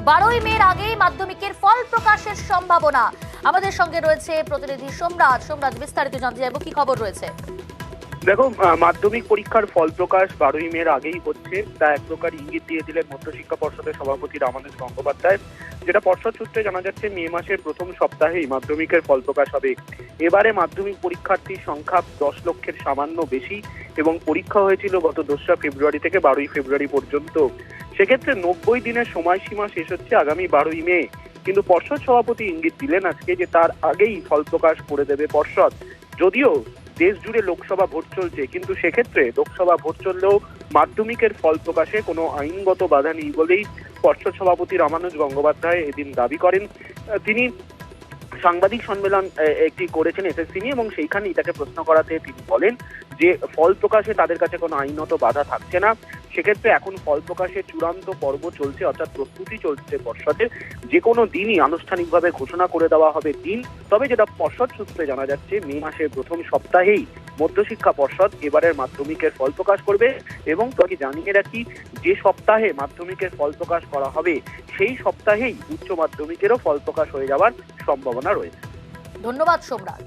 12ই মের আগেই মাধ্যমিকের ফল প্রকাশের সম্ভাবনা। আমাদের সঙ্গে রয়েছে প্রতিনিধি সোমরাজ। সোমরাজ, বিস্তারিত জানতে চাইবো, কি খবর রয়েছে? দেখো, মাধ্যমিক পরীক্ষার ফল প্রকাশ 12ই মের আগেই হচ্ছে, তা এক প্রকার ইঙ্গিত দিয়ে দিলেন মধ্যশিক্ষা পর্ষদের সভাপতি রামানুজ গঙ্গোপাধ্যায়। যেটা পর্ষদ সূত্রে জানা যাচ্ছে, মে মাসের প্রথম সপ্তাহেই মাধ্যমিকের ফল প্রকাশ হবে। এবারে মাধ্যমিক পরীক্ষার্থীর সংখ্যা 10 লক্ষের সামান্য বেশি এবং পরীক্ষা হয়েছিল গত 2রা ফেব্রুয়ারি থেকে 12ই ফেব্রুয়ারি পর্যন্ত। সেক্ষেত্রে 90 দিনের সময়সীমা শেষ হচ্ছে আগামী 12ই মে। কিন্তু পর্ষদ সভাপতি ইঙ্গিত দিলেন আজকে যে তার আগেই ফল প্রকাশ করে দেবে পর্ষদ। যদিও দেশ জুড়ে লোকসভা ভোট চলছে, কিন্তু সেক্ষেত্রে লোকসভা ভোট চললেও মাধ্যমিকের ফল প্রকাশে কোনো আইনগত বাধা নেই বলেই পর্ষদ সভাপতি রামানুজ গঙ্গোপাধ্যায় এদিন দাবি করেন। তিনি সাংবাদিক সম্মেলন একটি করেছেন এসএসসি নিয়ে এবং সেইখানেই তাকে প্রশ্ন করাতে তিনি বলেন যে ফল প্রকাশে তাদের কাছে কোনো আইনত বাধা থাকছে না। সেক্ষেত্রে এখন ফল প্রকাশের চূড়ান্ত পর্ব চলছে, অর্থাৎ প্রস্তুতি চলছে পর্ষদের। যে কোনো দিনই আনুষ্ঠানিকভাবে ঘোষণা করে দেওয়া হবে দিন। তবে যেটা পর্ষদ সূত্রে জানা যাচ্ছে, মে মাসের প্রথম সপ্তাহেই মধ্যশিক্ষা পর্ষদ এবারের মাধ্যমিকের ফল প্রকাশ করবে। এবং তাকে জানিয়ে রাখি, যে সপ্তাহে মাধ্যমিকের ফল প্রকাশ করা হবে সেই সপ্তাহেই উচ্চ মাধ্যমিকেরও ফল প্রকাশ হয়ে যাওয়ার সম্ভাবনা রয়েছে। ধন্যবাদ সোমরাজ।